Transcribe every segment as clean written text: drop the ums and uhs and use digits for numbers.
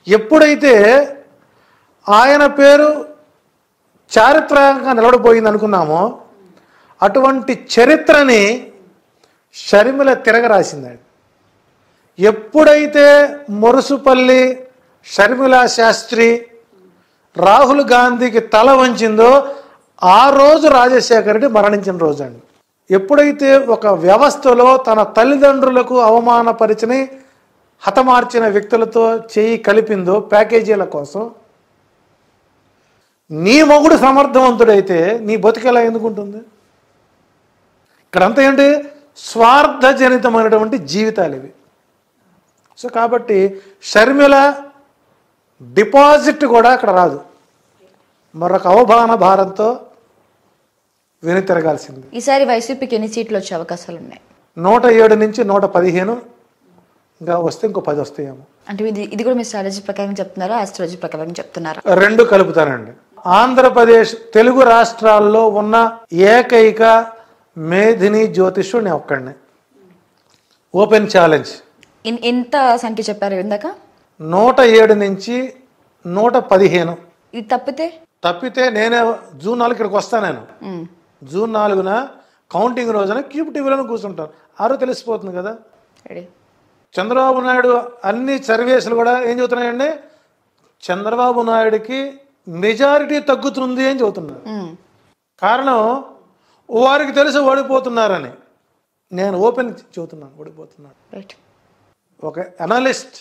ఎప్పుడైతే ఆయన పేరు చారిత్రకంగా నిలబడిపోయింది అనుకున్నామో అటువంటి చరిత్రని షర్మిల తిరగరాసిందండి. ఎప్పుడైతే మురుసుపల్లి షర్మిలా శాస్త్రి రాహుల్ గాంధీకి తల వంచిందో ఆ రోజు రాజశేఖర రెడ్డి మరణించిన రోజు అండి. ఎప్పుడైతే ఒక వ్యవస్థలో తన తల్లిదండ్రులకు అవమానపరిచిన హతమార్చిన వ్యక్తులతో చేయి కలిపిందో ప్యాకేజీల కోసం, నీ మొగుడు సమర్థవంతుడైతే నీ బతుకెలా ఎందుకుంటుంది? ఇక్కడంతా ఏంటి? స్వార్థజనితమైనటువంటి జీవితాలు ఇవి. సో కాబట్టి షర్మిల డిపాజిట్ కూడా అక్కడ రాదు, మరొక అవమాన భారంతో వెనుతిరగాల్సింది. ఈసారి వైసీపీకి ఎన్ని సీట్లు వచ్చే అవకాశాలు ఉన్నాయి? 107 నుంచి 115, ఇంకా వస్తే ఇంకో 10 వస్తాయేమో. అంటే ఇది కూడా మీ స్ట్రాటజీ ప్రకారం చెప్తున్నారా, ఆస్ట్రాలజీ ప్రకారం చెప్తున్నారా? రెండు కలుపుతానండి. ఆంధ్రప్రదేశ్ తెలుగు రాష్ట్రాల్లో ఉన్న ఏకైక మేధిని జ్యోతిష్యుడు నేను ఒక్కడినే. Open challenge. ఎంత సంఖ్య చెప్పారు ఇందాక? 107 నుంచి 115. ఇది తప్పితే నేనే జూన్ 4 ఇక్కడికి వస్తాను. నేను జూన్ 4న కౌంటింగ్ రోజున క్యూబ్ టీవీలో కూర్చుంటాను. ఆరో తెలిసిపోతుంది కదా. చంద్రబాబు నాయుడు అన్ని సర్వేసులు కూడా ఏం చెబుతున్నాయండి? చంద్రబాబు నాయుడికి మెజారిటీ తగ్గుతుంది అని చెబుతున్నారు. కారణం వారికి తెలిసి ఓడిపోతున్నారని. నేను ఓపెన్ చెబుతున్నాను, ఓడిపోతున్నాను. ఒక అనలిస్ట్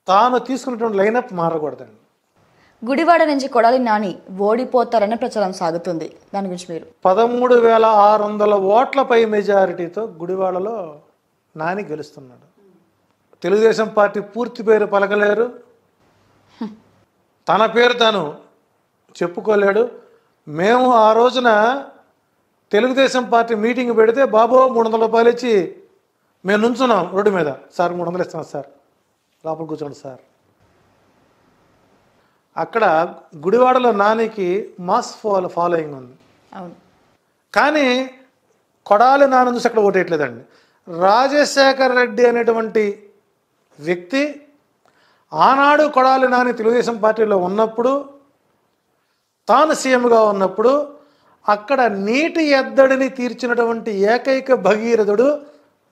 తాను తీసుకున్నటువంటి లైనప్ మారకూడదండి. గుడివాడ నుంచి కొడాలి నాని ఓడిపోతారనే ప్రచారం సాగుతుంది, దాని గురించి మీరు? 13,600 ఓట్లపై మెజారిటీతో గుడివాడలో నాని గెలుస్తున్నాడు. తెలుగుదేశం పార్టీ పూర్తి పేరు పలకలేరు, తన పేరు తాను చెప్పుకోలేడు. మేము ఆ రోజున తెలుగుదేశం పార్టీ మీటింగ్ పెడితే బాబో 300 రూపాయలు ఇచ్చి మేము నుంచున్నాం రోడ్డు మీద. సార్ 300 ఇస్తాను సార్, లోపల కూర్చోండి సార్. అక్కడ గుడివాడలో నానికి మాస్ ఫాలోయింగ్ ఉంది. కానీ కొడాలి నాని చూసి అక్కడ ఓటేయట్లేదండి. రాజశేఖర్ రెడ్డి అనేటువంటి వ్యక్తి ఆనాడు కొడాలి నాని తెలుగుదేశం పార్టీలో ఉన్నప్పుడు, తాను సీఎంగా ఉన్నప్పుడు అక్కడ నీటి ఎద్దడిని తీర్చినటువంటి ఏకైక భగీరథుడు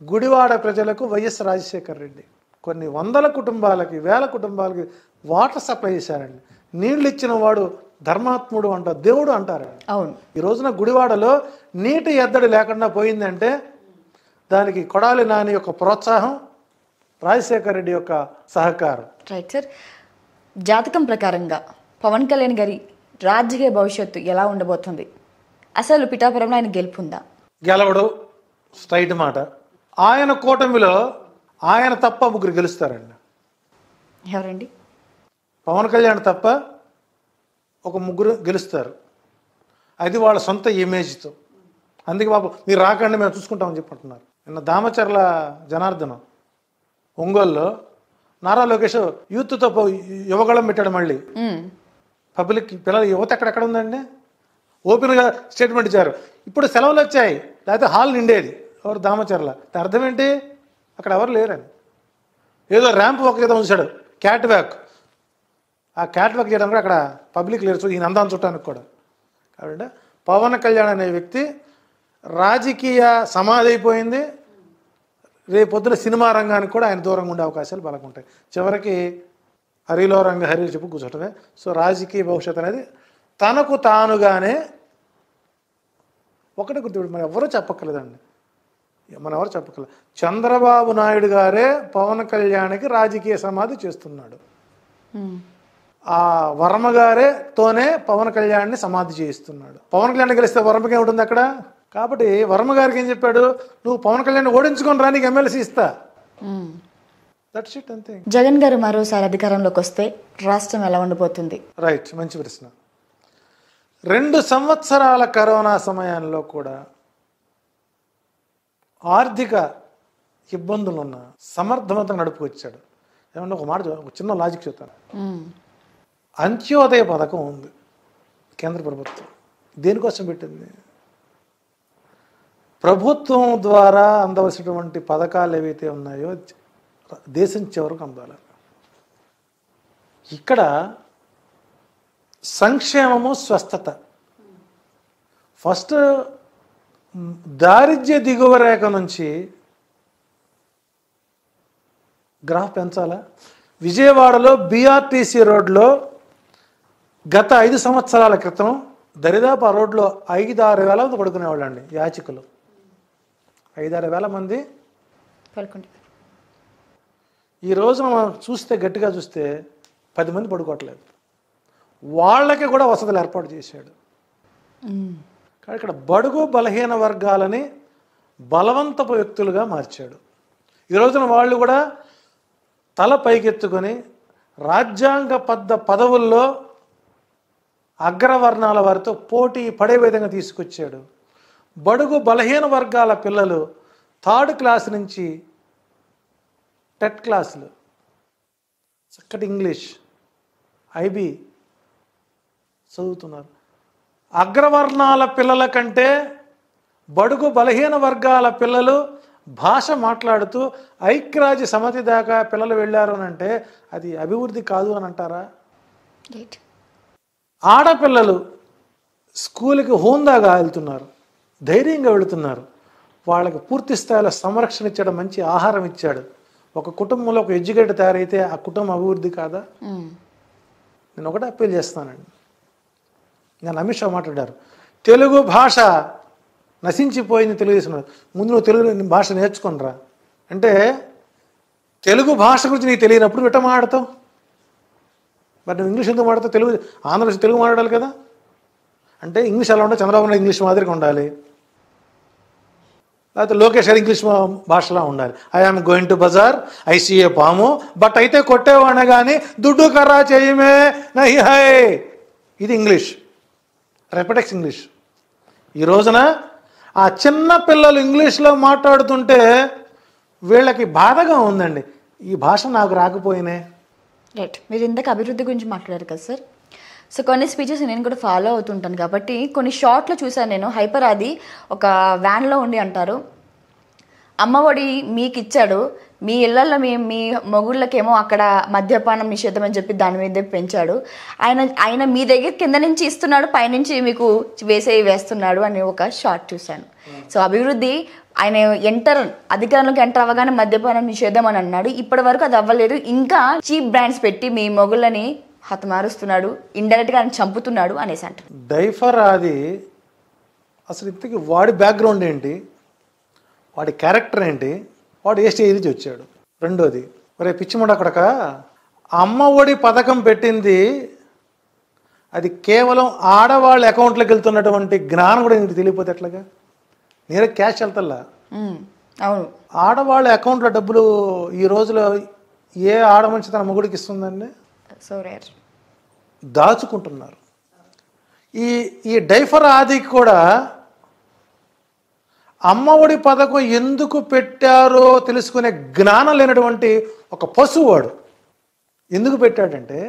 గుడివాడ ప్రజలకు వైఎస్ రాజశేఖర్ రెడ్డి. కొన్ని వందల కుటుంబాలకి, వేల కుటుంబాలకి వాటర్ సప్లై చేశారండి. నీళ్ళు ఇచ్చిన వాడు ధర్మాత్ముడు అంటారు, దేవుడు అంటారు. అవును. ఈ రోజున గుడివాడలో నీటి ఎద్దడి లేకుండా పోయిందంటే దానికి కొడాలి నాని యొక్క ప్రోత్సాహం, రాజశేఖర్ రెడ్డి యొక్క సహకారం. Right sir. జాతకం ప్రకారంగా పవన్ కళ్యాణ్ గారి రాజకీయ భవిష్యత్తు ఎలా ఉండబోతుంది? అసలు పిఠాపురంలో ఆయన గెలుపుందా? గెలవడు, స్ట్రైట్ మాట. ఆయన కూటమిలో ఆయన తప్ప ముగ్గురు గెలుస్తారండి. ఎవరండి? పవన్ కళ్యాణ్ తప్ప ఒక ముగ్గురు గెలుస్తారు. అది వాళ్ళ సొంత ఇమేజ్తో. అందుకే బాబు మీరు రాకండి మేము చూసుకుంటామని చెప్పంటున్నారు. నిన్న దామచర్ల జనార్దనం ఒంగోలులో నారా లోకేష్ యూత్తో యువగళం పెట్టాడు. మళ్ళీ పబ్లిక్ పిల్లల యువత ఎక్కడెక్కడ ఉందండి? ఓపెన్గా స్టేట్మెంట్ ఇచ్చారు. ఇప్పుడు సెలవులు వచ్చాయి, లేకపోతే హాల్ నిండేది. ఎవరు? దామచర్ల. అర్థం ఏంటి? అక్కడ ఎవరు లేరని. ఏదో ర్యాంప్ వాక్ ఏదో ఉంచాడు, క్యాట్ వాక్. ఆ క్యాట్ వాక్ చేయడానికి అక్కడ పబ్లిక్ లేరు, ఈయన అందాన్ని చుట్టానికి కూడా. కాబట్టి పవన్ కళ్యాణ్ అనే వ్యక్తి రాజకీయ సమాధి అయిపోయింది. రేపొద్దున సినిమా రంగానికి కూడా ఆయన దూరంగా ఉండే అవకాశాలు బలకుంటాయి. చివరికి హరిలో రంగ హరి చెప్పు కూర్చోటమే. సో రాజకీయ భవిష్యత్తు అనేది తనకు తానుగానే ఒకటి గుర్తుపెట్టి మనం ఎవరూ చెప్పక్కర్లేదండి, మనం ఎవరు చెప్పక్కర్లేదు. చంద్రబాబు నాయుడు గారే పవన్ కళ్యాణ్కి రాజకీయ సమాధి చేస్తున్నాడు. ఆ వర్మ గారేతోనే పవన్ కళ్యాణ్ని సమాధి చేయిస్తున్నాడు. పవన్ కళ్యాణ్ గెలిస్తే వర్మకి ఏముంటుంది అక్కడ? కాబట్టి వర్మ గారికి ఏం చెప్పాడు? నువ్వు పవన్ కళ్యాణ్ ఓడించుకొని రా, నీకు ఎమ్మెల్సీ ఇస్తా. దట్స్ ఇట్, అంతే. జగన్ గారు మరోసారి అధికారంలోకి వస్తే రాష్ట్రం ఎలా ఉండిపోతుంది? రైట్, మంచి ప్రశ్న. 2 సంవత్సరాల కరోనా సమయంలో కూడా ఆర్థిక ఇబ్బందులున్న సమర్థవంతంగా నడుపుకొచ్చాడు. ఏమన్నా ఒక మాట, ఒక చిన్న లాజిక్ చెప్తాను. అంత్యోదయ పథకం ఉంది కేంద్ర ప్రభుత్వం. దేనికోసం పెట్టింది? ప్రభుత్వం ద్వారా అందవలసినటువంటి పథకాలు ఏవైతే ఉన్నాయో దేశం చివరకు అందాలి. ఇక్కడ సంక్షేమము, స్వస్థత. ఫస్ట్ దారిద్ర్య దిగువ రేఖ నుంచి గ్రాఫ్ పెంచాలా. విజయవాడలో BRTC రోడ్లో గత 5 సంవత్సరాల క్రితం దరిదాపు ఆ రోడ్లో 5-6 వేల మంది పడుకునేవాళ్ళండి యాచకులు. 5-6 వేల మంది పడుకుంటారు. ఈ రోజున మనం చూస్తే, గట్టిగా చూస్తే 10 మంది పడుకోవట్లేదు. వాళ్ళకి కూడా వసతులు ఏర్పాటు చేశాడు. కానీ ఇక్కడ బడుగు బలహీన వర్గాలని బలవంతపు వ్యక్తులుగా మార్చాడు. ఈ రోజున వాళ్ళు కూడా తల పైకెత్తుకొని రాజ్యాంగబద్ధ పదవుల్లో అగ్రవర్ణాల వారితో పోటీ పడే విధంగా తీసుకొచ్చాడు. బడుగు బలహీన వర్గాల పిల్లలు 3rd క్లాస్ నుంచి టెట్ క్లాసులు, చక్కటి ఇంగ్లీష్, IB చదువుతున్నారు. అగ్రవర్ణాల పిల్లల కంటే బడుగు బలహీన వర్గాల పిల్లలు భాష మాట్లాడుతూ ఐక్యరాజ్య సమితి దాకా పిల్లలు వెళ్ళారు అని అంటే అది అభివృద్ధి కాదు అని అంటారా? ఆడపిల్లలు స్కూల్కి హోందాగా వెళ్తున్నారు, ధైర్యంగా వెళుతున్నారు. వాళ్ళకి పూర్తి స్థాయిలో సంరక్షణ ఇచ్చాడు, మంచి ఆహారం ఇచ్చాడు. ఒక కుటుంబంలో ఒక ఎడ్యుకేటర్ తయారైతే ఆ కుటుంబం అభివృద్ధి కాదా? నేను ఒకటే అప్పీల్ చేస్తానండి. నేను అమిత్ షా మాట్లాడారు, తెలుగు భాష నశించిపోయింది తెలుగుదేశం. ముందు నువ్వు తెలుగు భాష నేర్చుకునిరా అంటే, తెలుగు భాష గురించి నీకు తెలియనప్పుడు ఎట్ట మాట్లాడతావు? మరి నువ్వు ఇంగ్లీష్ ఎందుకు మాట్లాడతావు? తెలుగు ఆంధ్రప్రదేశ్ తెలుగు మాట్లాడాలి కదా. అంటే ఇంగ్లీష్ ఎలా ఉంటే చంద్రబాబు నాయుడు ఇంగ్లీష్ మాదిరిగా ఉండాలి, లేకపోతే లోకేష్ గారు ఇంగ్లీష్ భాషలా ఉండాలి. I am going to bazaar, I see a పాము, బట్ అయితే కొట్టేవాడిన కానీ దుడ్డు కర్రా చేయమే నహి హై. ఇది ఇంగ్లీష్, రెపటెక్స్ ఇంగ్లీష్. ఈ రోజున ఆ చిన్న పిల్లలు ఇంగ్లీష్లో మాట్లాడుతుంటే వీళ్ళకి బాధగా ఉందండి, ఈ భాష నాకు రాకపోయినే. రైట్, మీరు ఇందాక అభివృద్ధి గురించి మాట్లాడారు కదా సార్. సో కొన్ని స్పీచెస్ నేను కూడా ఫాలో అవుతుంటాను కాబట్టి కొన్ని షార్ట్లో చూసాను నేను. హైపర్ ఆది ఒక వ్యాన్లో ఉండి అంటారు, అమ్మఒడి మీకు ఇచ్చాడు, మీ ఇళ్లలో మీ మొగుళ్ళకేమో అక్కడ మద్యపానం నిషేధం అని చెప్పి దాని మీద పెంచాడు. ఆయన మీ దగ్గర కింద నుంచి ఇస్తున్నాడు, పైనుంచి మీకు వేస్తున్నాడు అని ఒక షార్ట్ చూశాను. సో అభివృద్ధి ఆయన అధికారంలోకి ఎంటర్ అవ్వగానే మద్యపానం నిషేధం అని అన్నాడు. ఇప్పటి వరకు అది అవ్వలేదు. ఇంకా చీప్ బ్రాండ్స్ పెట్టి మీ మొగుళ్ళని హతమారుస్తున్నాడు, ఇండైరెక్ట్గా ఆయన చంపుతున్నాడు అనేసి అంటారు. డైఫర్ అది అసలు ఇంతకీ వాడి బ్యాక్గ్రౌండ్ ఏంటి, వాడి క్యారెక్టర్ ఏంటి, వాడు ఏ స్టేజ్ నుంచి వచ్చాడు? రెండోది, ఒరే పిచ్చిముండ అక్కడక అమ్మ ఒడి పథకం పెట్టింది అది కేవలం ఆడవాళ్ళ అకౌంట్లోకి వెళ్తున్నటువంటి జ్ఞానం కూడా నీకు తెలియపోతే ఎట్లాగా? నేనే క్యాష్ వెళ్తల్లా. అవును, ఆడవాళ్ళ అకౌంట్లో డబ్బులు ఈ రోజులో ఏ ఆడమనిషి తన మొగుడికి ఇస్తుందండి? So rare. దాచుకుంటున్నారు. ఈ డైఫర్ ఆదికి కూడా అమ్మఒడి పథకం ఎందుకు పెట్టారో తెలుసుకునే జ్ఞానం లేనటువంటి ఒక పశువాడు. ఎందుకు పెట్టాడంటే,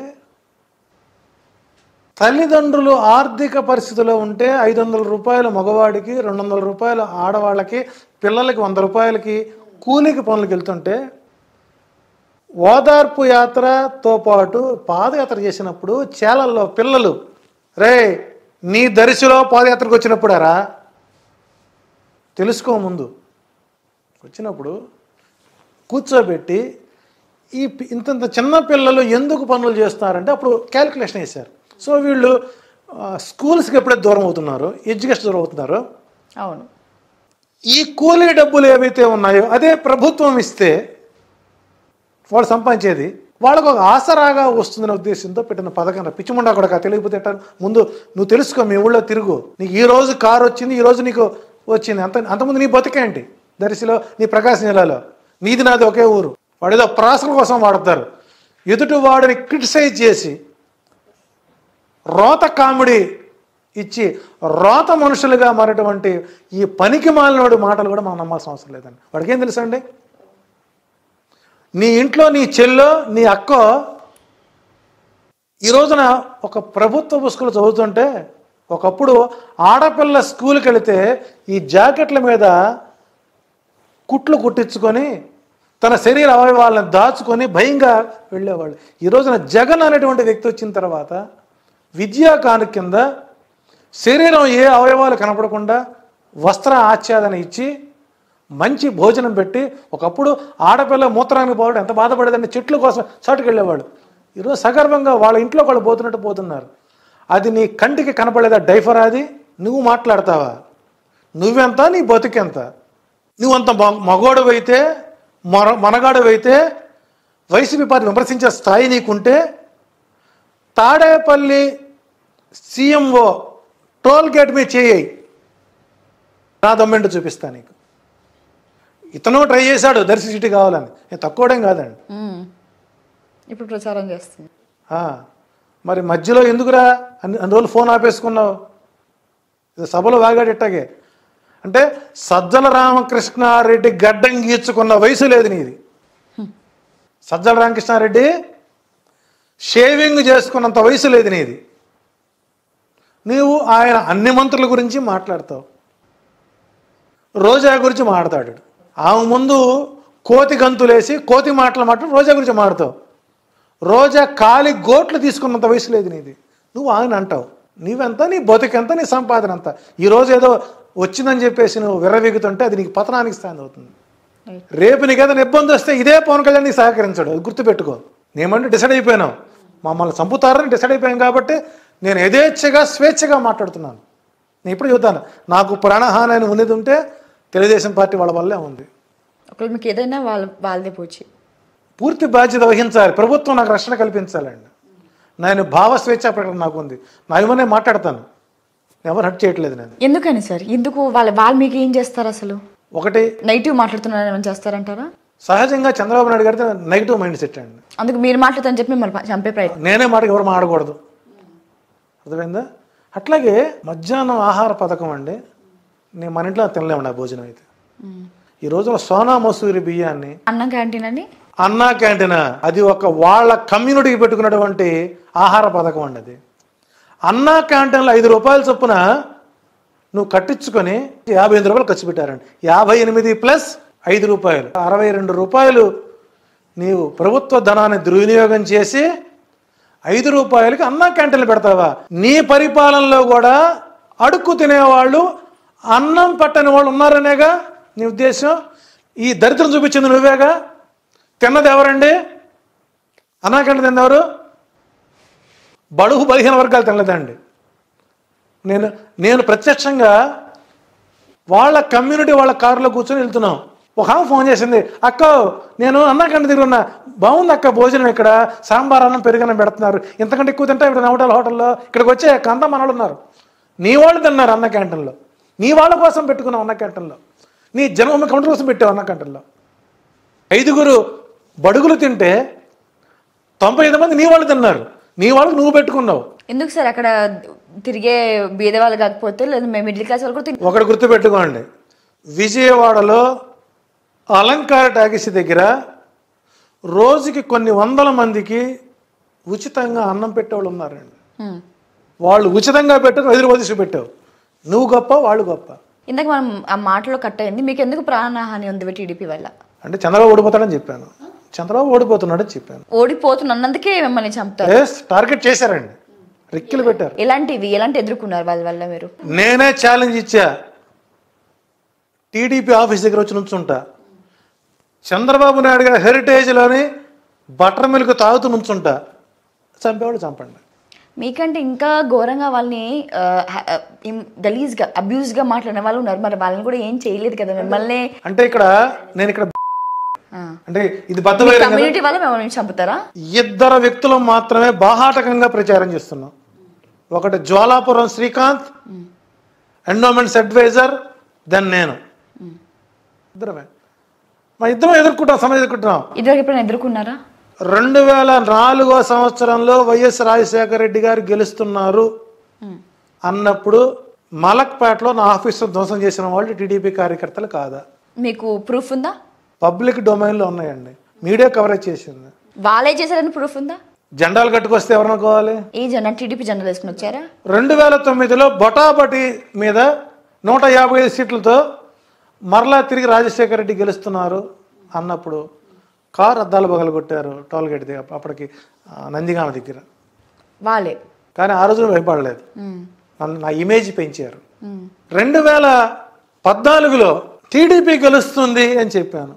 తల్లిదండ్రులు ఆర్థిక పరిస్థితిలో ఉంటే 500 రూపాయలు మగవాడికి, 200 రూపాయలు ఆడవాళ్ళకి, పిల్లలకి 100 రూపాయలకి కూలికి పనులకు వెళ్తుంటే ఓదార్పు యాత్రతో పాటు పాదయాత్ర చేసినప్పుడు చేలల్లో పిల్లలు, రే నీ దరిశిలో పాదయాత్రకు వచ్చినప్పుడారా తెలుసుకో, ముందు వచ్చినప్పుడు కూర్చోబెట్టి ఇంత చిన్న పిల్లలు ఎందుకు పనులు చేస్తున్నారంటే అప్పుడు క్యాలిక్యులేషన్ వేశారు. సో వీళ్ళు స్కూల్స్కి ఎప్పుడైతే దూరం అవుతున్నారు, ఎడ్యుకేషన్ దూరం అవుతున్నారు, అవును, ఈ కూలీ డబ్బులు ఏవైతే ఉన్నాయో అదే ప్రభుత్వం ఇస్తే వాళ్ళు సంపాదించేది వాళ్ళకు ఒక ఆసరాగా వస్తుందనే ఉద్దేశంతో పెట్టిన పథకం. పిచ్చిముండా కూడా తెలియకపోతే ముందు నువ్వు తెలుసుకో, మీ ఊళ్ళో తిరుగు, నీకు ఈ రోజు కారు వచ్చింది, ఈ రోజు నీకు వచ్చింది, అంతకుముందు నీ బతికేంటి? దరిశిలో, నీ ప్రకాశం జిల్లాలో నీది నాది ఒకే ఊరు. వాడేదో ప్రాసల కోసం వాడతారు. ఎదుటి వాడిని క్రిటిసైజ్ చేసి రోత కామెడీ ఇచ్చి రోత మనుషులుగా మారేటువంటి ఈ పనికి మాలినోడి మాటలు కూడా మనం నమ్మాల్సిన అవసరం లేదండి. వాడికి ఏం తెలుసా అండి? నీ ఇంట్లో నీ చెల్లో నీ అక్కో ఈ రోజున ఒక ప్రభుత్వ స్కూల్ చదువుతుంటే, ఒకప్పుడు ఆడపిల్ల స్కూల్కి వెళితే ఈ జాకెట్ల మీద కుట్లు కుట్టించుకొని తన శరీర అవయవాలను దాచుకొని భయంగా వెళ్ళేవాళ్ళు. ఈ రోజున జగన్ అనేటువంటి వ్యక్తి వచ్చిన తర్వాత విద్యా కానుక కింద శరీరం ఏ అవయవాలు కనపడకుండా వస్త్ర ఆచ్ఛాదన ఇచ్చి మంచి భోజనం పెట్టి, ఒకప్పుడు ఆడపిల్ల మూత్రానికి పోవడం ఎంత బాధపడేదంటే చెట్ల కోసం చాటుకు వెళ్ళేవాళ్ళు. ఈరోజు సగర్వంగా వాళ్ళ ఇంట్లో వాళ్ళు పోతున్నట్టు పోతున్నారు. అది నీ కంటికి కనపడేదా డైఫర్? అది నువ్వు మాట్లాడతావా? నువ్వెంత, నీ బతుకెంత? నువ్వంత మగోడవైతే మనగాడవైతే వైసీపీ పార్టీ విమర్శించే స్థాయి నీకుంటే తాడేపల్లి సీఎంఓ టోల్ గేట్ మీద చేయి, నా దమ్మెంటు చూపిస్తా నీకు. ఇతను ట్రై చేశాడు దర్శి సిటీ కావాలని, నేను తక్కువడం కాదండి. ఇప్పుడు ప్రచారం చేస్తుంది. మరి మధ్యలో ఎందుకురా అన్ని రోజులు ఫోన్ ఆపేసుకున్నావు? సభలో వాగాడు ఇట్టాగే. అంటే సజ్జల రామకృష్ణారెడ్డి గడ్డం గీర్చుకున్న వయసు లేదు నీది. సజ్జల రామకృష్ణారెడ్డి షేవింగ్ చేసుకున్నంత వయసు లేదు నీది. నీవు ఆయన అన్ని మంత్రుల గురించి మాట్లాడతావు, రోజా గురించి మాట్లాడాడు. ఆమె ముందు కోతి గంతులేసి కోతి మాటలు మాట్లాడు రోజా గురించి మాట్లాడతావు. రోజా కాలి గోట్లు తీసుకున్నంత వయసు లేదు నీది. నువ్వు ఆయన అంటావు. నీవెంత, నీ బతుకెంత, నీ సంపాదన అంత. ఈరోజు ఏదో వచ్చిందని చెప్పేసి నువ్వు విర్రవీగుతుంటే అది నీకు పతనానికి స్థానం అవుతుంది. రేపు నీకు ఏదైనా ఇబ్బంది వస్తే ఇదే పవన్ కళ్యాణ్ నీకు సహకరించాడు, అది గుర్తుపెట్టుకో. నేమంటే డిసైడ్ అయిపోయినావు, మమ్మల్ని చంపుతారని డిసైడ్ అయిపోయాం కాబట్టి నేను యథేచ్ఛగా స్వేచ్ఛగా మాట్లాడుతున్నాను. నేను ఇప్పుడు చెబుతాను, నాకు ప్రాణహాని అని ఉన్నది ఉంటే తెలుగుదేశం పార్టీ వాళ్ళ వల్లే ఉంది. ఒకవేళ మీకు ఏదైనా వాళ్ళదే పోచి పూర్తి బాధ్యత వహించాలి. ప్రభుత్వం నాకు రక్షణ కల్పించాలండి. నేను భావ స్వేచ్ఛ ప్రకటన నాకు ఉంది. నా ఇవన్నీ మాట్లాడతాను, ఎవరు హట్ చేయట్లేదు నేను. ఎందుకని సార్? ఎందుకు వాళ్ళు మీకు ఏం చేస్తారు అసలు? ఒకటి నెగిటివ్ మాట్లాడుతున్నారని ఏమైనా చేస్తారంటారా? సహజంగా చంద్రబాబు నాయుడు గారితో నెగిటివ్ మైండ్ సెట్ అండి. అందుకు మీరు మాట్లాడతారని చెప్పి మిమ్మల్ని చంపే ప్రయత్నం. నేనే మాటకి ఎవరు మాడకూడదు, అర్థమైందా? అట్లాగే మధ్యాహ్నం ఆహార పథకం అండి, నేను మన ఇంట్లో తినలేమండి ఆ భోజనం అయితే. ఈ రోజున సోనా మసూరి బియ్యాన్ని అన్నం క్యాంటీన్ అని అన్నా క్యాంటీన్, అది ఒక వాళ్ళ కమ్యూనిటీకి పెట్టుకున్నటువంటి ఆహార పథకం అండి. అది అన్నా క్యాంటీన్లో 5 రూపాయల చొప్పున నువ్వు కట్టించుకొని 58 రూపాయలు ఖర్చు పెట్టారండి. 58 ప్లస్ 5 రూపాయలు 62 రూపాయలు నీవు ప్రభుత్వ ధనాన్ని దుర్వినియోగం చేసి 5 రూపాయలకి అన్నా క్యాంటీన్లు పెడతావా? నీ పరిపాలనలో కూడా అడుక్కు తినేవాళ్ళు, అన్నం పట్టని వాళ్ళు ఉన్నారనేగా నీ ఉద్దేశం. ఈ దరిద్రం చూపించింది నువ్వేగా. తిన్నది ఎవరండి? అన్నా క్యాంటీన్ తిన్నవారు బడుగు బలహీన వర్గాలు తినలేదండి. నేను ప్రత్యక్షంగా వాళ్ళ కమ్యూనిటీ వాళ్ళ కారులో కూర్చొని వెళ్తున్నాం. ఒక ఆమె ఫోన్ చేసింది, అక్క నేను అన్నా క్యాంటీన్ దగ్గర ఉన్నా, బాగుంది అక్క భోజనం, ఇక్కడ సాంబార్ అన్నం పెరుగన్నం పెడుతున్నారు, ఇంతకంటే ఎక్కువ తింటా ఇక్కడ నవటల హోటల్లో, ఇక్కడికి వచ్చే అంతా మన వాళ్ళు ఉన్నారు. నీ వాళ్ళు తిన్నారు అన్న క్యాంటీన్లో, నీ వాళ్ళ కోసం పెట్టుకున్నావు అన్న క్యాంటీన్లో, నీ జన్మభూమి కౌంటర్ కోసం పెట్టావు అన్న క్యాంటీన్లో. 5 బడుగులు తింటే 95 మంది నీ వాళ్ళు తిన్నారు, నీ వాళ్ళకి నువ్వు పెట్టుకున్నావు. ఎందుకు సార్ అక్కడ తిరిగే బీద వాళ్ళు కాకపోతే లేదా మేము మిడిల్ క్లాస్ వాళ్ళు కూడా ఒకటి గుర్తుపెట్టుకోండి, విజయవాడలో అలంకార టాకీస్ దగ్గర రోజుకి కొన్ని వందల మందికి ఉచితంగా అన్నం పెట్టేవాళ్ళు ఉన్నారండి. వాళ్ళు ఉచితంగా పెట్టారు, 5 రూపాయలు తీసి పెట్టావు. నువ్వు గొప్ప, వాళ్ళు గొప్ప. ఇందాక మనం ఆ మాటలో కట్ అయింది, మీకు ఎందుకు ప్రాణహాని ఉంది టీడీపీ వల్ల? అంటే చంద్రబాబు ఓడిపోతాడని చెప్పాను, చంద్రబాబు ఓడిపోతున్నాడని చెప్పాను. ఓడిపోతున్నందుకే మిమ్మల్ని చంపుతారు, టార్గెట్ చేశారండి, రిక్కిలు పెట్టారు. ఎలాంటి ఎదుర్కొన్నారు వాళ్ళ వల్ల మీరు? నేనే ఛాలెంజ్ ఇచ్చా, టీడీపీ ఆఫీస్ దగ్గర వచ్చి నుంచుంటా, చంద్రబాబు నాయుడు గారి హెరిటేజ్లోని బటర్ మిల్క్ తాగుతూ నుంచుంటా, చంపేవాళ్ళు చంపండి. మీకంటే ఇంకా ఘోరంగా వాళ్ళని గలీజ్గా అబ్యూజ్గా మాట్లాడిన వాళ్ళు ఉన్నారు, మరి వాళ్ళని కూడా ఏం చేయలేదు కదా మిమ్మల్ని. అంటే నేను ఇక్కడ అంటే ఇది కమ్యూనిటీ వల్ల మిమ్మల్ని చంపుతారా? 2 వ్యక్తులు మాత్రమే బాహాటకంగా ప్రచారం చేస్తున్నాం. ఒకటి Jwalapuram Srikanth, endowments advisor, then నేను. ఇద్దరమే మా ఇద్దరం ఎదుర్కొంటాం, సమయం ఎదుర్కొంటున్నాం. ఇద్దరు ఎప్పుడైనా ఎదుర్కొన్నారా? 2004 సంవత్సరంలో వైఎస్ రాజశేఖర రెడ్డి గారు గెలుస్తున్నారు అన్నప్పుడు మలక్పేటలో నా ఆఫీసులో ధ్వంసం చేసిన వాళ్ళు టీడీపీ కార్యకర్తలు కాదా? మీకు ప్రూఫ్ ఉందా? పబ్లిక్ డొమైన్లో ఉన్నాయండి, మీడియా కవరేజ్ చేసింది. వాళ్ళే చేశారని ప్రూఫ్ ఉందా? జెండాలు కట్టుకొస్తే ఎవరనుకోవాలి? ఈ జెండా టీడీపీ జెండాలు వేసుకుని వచ్చారా? 2009లో బొటాబటి మీద 155 సీట్లతో మరలా తిరిగి రాజశేఖర రెడ్డి గెలుస్తున్నారు అన్నప్పుడు కారు అద్దాలు పగలగొట్టారు టోల్ గేట్ దగ్గర, అప్పటికి నందిగామ దగ్గర. వాళ్ళే. కానీ ఆ రోజు భయపడలేదు, నా ఇమేజ్ పెంచారు. 2014లో టీడీపీ గెలుస్తుంది అని చెప్పాను.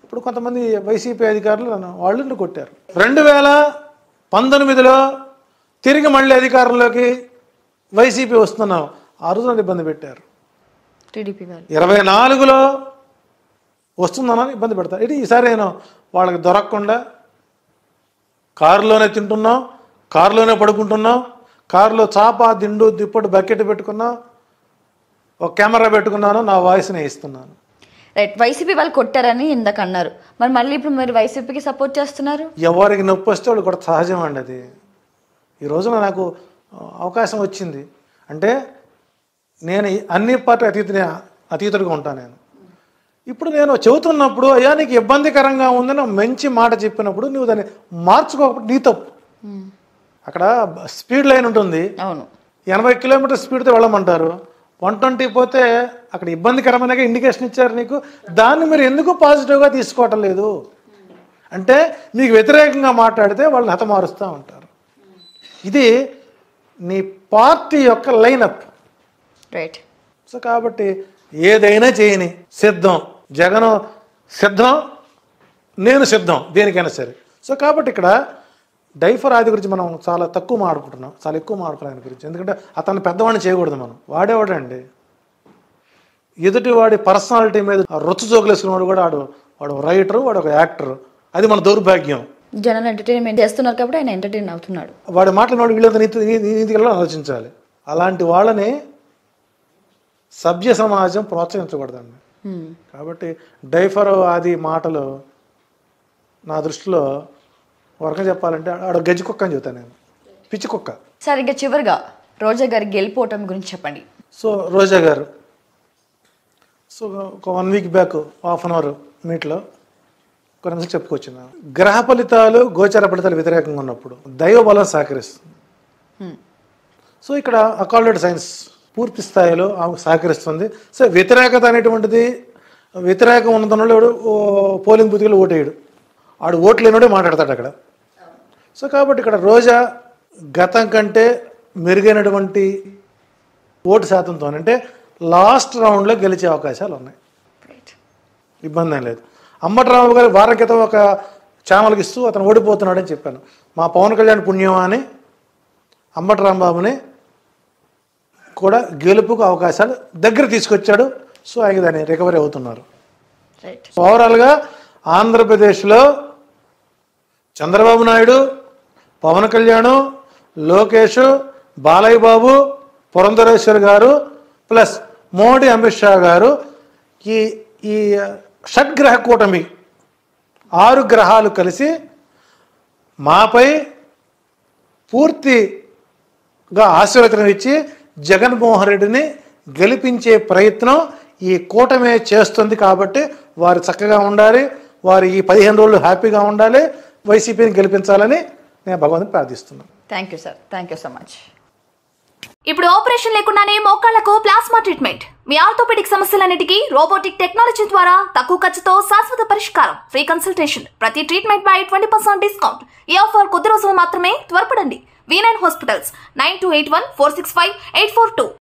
ఇప్పుడు కొంతమంది వైసీపీ అధికారులు వాళ్ళు కొట్టారు. 2019లో తిరిగి మళ్ళీ అధికారంలోకి వైసీపీ వస్తున్నాం, ఆ రోజు నన్ను ఇబ్బంది పెట్టారు. టీడీపీ వాళ్ళు 24లో వస్తుందని ఇబ్బంది పెడతారు. ఇది ఈసారి నేను వాళ్ళకి దొరకకుండా కారులోనే తింటున్నాం, కారులోనే పడుకుంటున్నాం, కారులో చాప దిండు దిప్పటి బకెట్ పెట్టుకున్నాం, ఒక కెమెరా పెట్టుకున్నాను, నా వాయిస్ని ఇస్తున్నాను. రైట్. వైసీపీ వాళ్ళు కొట్టారని ఇందాక అన్నారు, మరి మళ్ళీ ఇప్పుడు మీరు వైసీపీకి సపోర్ట్ చేస్తున్నారు. ఎవరికి నొప్పి వస్తే వాళ్ళు కూడా సహజం అండి. అది ఈ రోజున నాకు అవకాశం వచ్చింది అంటే నేను అన్ని పార్టీ అతీతుడిగా ఉంటాను. నేను ఇప్పుడు నేను చెబుతున్నప్పుడు అయ్యా నీకు ఇబ్బందికరంగా ఉందని మంచి మాట చెప్పినప్పుడు నువ్వు దాన్ని మార్చుకోకపోతే నీ తప్పు. అక్కడ స్పీడ్ లైన్ ఉంటుంది, అవును, 80 కిలోమీటర్ స్పీడ్తో వెళ్ళమంటారు, 120 పోతే అక్కడ ఇబ్బందికరమైన ఇండికేషన్ ఇచ్చారు నీకు, దాన్ని మీరు ఎందుకు పాజిటివ్గా తీసుకోవటం లేదు అంటే మీకు వ్యతిరేకంగా మాట్లాడితే వాళ్ళని హతమారుస్తూ ఉంటారు. ఇది నీ పార్టీ యొక్క లైనప్. రైట్. సో కాబట్టి ఏదైనా చేయని సిద్ధం, జగన్ సిద్ధం, నేను సిద్ధం దేనికైనా సరే. సో కాబట్టి ఇక్కడ డైఫర్ ఆది గురించి మనం చాలా తక్కువ మాట్లాడుకుంటున్నాం, చాలా ఎక్కువ మాట్లాడుకున్నాం ఆయన గురించి. ఎందుకంటే అతను పెద్దవాడిని చేయకూడదు మనం. వాడేవాడండి ఎదుటి వాడి పర్సనాలిటీ మీద రొచ్చు జోకులేసుకున్నవాడు కూడా వాడు రైటరు, వాడు ఒక యాక్టర్. అది మన దౌర్భాగ్యం. జనాలు ఎంటర్టైన్మెంట్ చేస్తున్నారు కాబట్టి ఆయన ఎంటర్టైన్ అవుతున్నాడు. వాడి మాట్లాడినవాడు వీళ్ళంతా నీతిగా ఆలోచించాలి. అలాంటి వాళ్ళని సభ్య సమాజం ప్రోత్సహించకూడదండి. కాబట్టి డైఫర్ ఆది మాటలు నా దృష్టిలో వర్గం చెప్పాలంటే ఆడ గజ్జి కుక్క అని చెబుతాను నేను, పిచ్చి కుక్క. సార్ ఇంకా చివరిగా రోజా గారి గెలిపోవటం గురించి చెప్పండి. సో రోజా గారు ఒక 1 week back half an hour మీట్లో కొన్ని నిమిషాలు చెప్పుకొచ్చిన గ్రహ ఫలితాలు గోచార ఫలితాలు వ్యతిరేకంగా ఉన్నప్పుడు దైవ బలం సహకరిస్తుంది. సో ఇక్కడ అకాల్డెడ్ సైన్స్ పూర్తి స్థాయిలో సహకరిస్తుంది. సో వ్యతిరేకత అనేటువంటిది వ్యతిరేకం ఉన్నదన్నోడు పోలింగ్ బూత్లో ఓటేయడు, ఆడు ఓట్లు లేనోడే మాట్లాడతాడు అక్కడ. సో కాబట్టి ఇక్కడ రోజా గతం కంటే మెరుగైనటువంటి ఓటు శాతంతో అంటే లాస్ట్ రౌండ్లో గెలిచే అవకాశాలు ఉన్నాయి, ఇబ్బంది ఏం లేదు. అంబటరాంబాబు గారు వారం క్రితం ఒక ఛానల్కి ఇస్తూ అతను ఓడిపోతున్నాడని చెప్పాను. మా పవన్ కళ్యాణ్ పుణ్యమా అని అంబటరాంబాబుని కూడా గెలుపుకు అవకాశాలు దగ్గర తీసుకొచ్చాడు. సో ఆయన దాన్ని రికవరీ అవుతున్నారు. ఓవరాల్గా ఆంధ్రప్రదేశ్లో చంద్రబాబు నాయుడు, పవన్ కళ్యాణ్, లోకేష్, బాలయ్య బాబు, పురంధరేశ్వర్ గారు ప్లస్ మోడీ, అమిత్ షా గారు ఈ షడ్గ్రహ కూటమి 6 గ్రహాలు కలిసి మాపై పూర్తిగా ఆశీర్వచనం ఇచ్చి జగన్మోహన్ రెడ్డిని గెలిపించే ప్రయత్నం ఈ కూటమే చేస్తుంది. కాబట్టి వారు చక్కగా ఉండాలి, వారు ఈ 15 రోజులు హ్యాపీగా ఉండాలి, వైసీపీని గెలిపించాలని నేను భగవంతుని ప్రార్థిస్తున్నాను. Thank you sir, thank you so much. ఇప్పుడు ఆపరేషన్ లేకుండానే మోకాళ్లకు ప్లాస్మా ట్రీట్మెంట్. మీ ఆర్థోపెడిక్ సమస్యలన్నిటికీ రోబోటిక్ టెక్నాలజీ ద్వారా తక్కువ ఖర్చుతో శాశ్వత పరిష్కారం. Free consultation. ప్రతి ట్రీట్మెంట్ పై 20% డిస్కౌంట్. ఈ ఆఫర్ కొద్ది రోజులు మాత్రమే. త్వరపడండి. V9 hospitals 9281465842.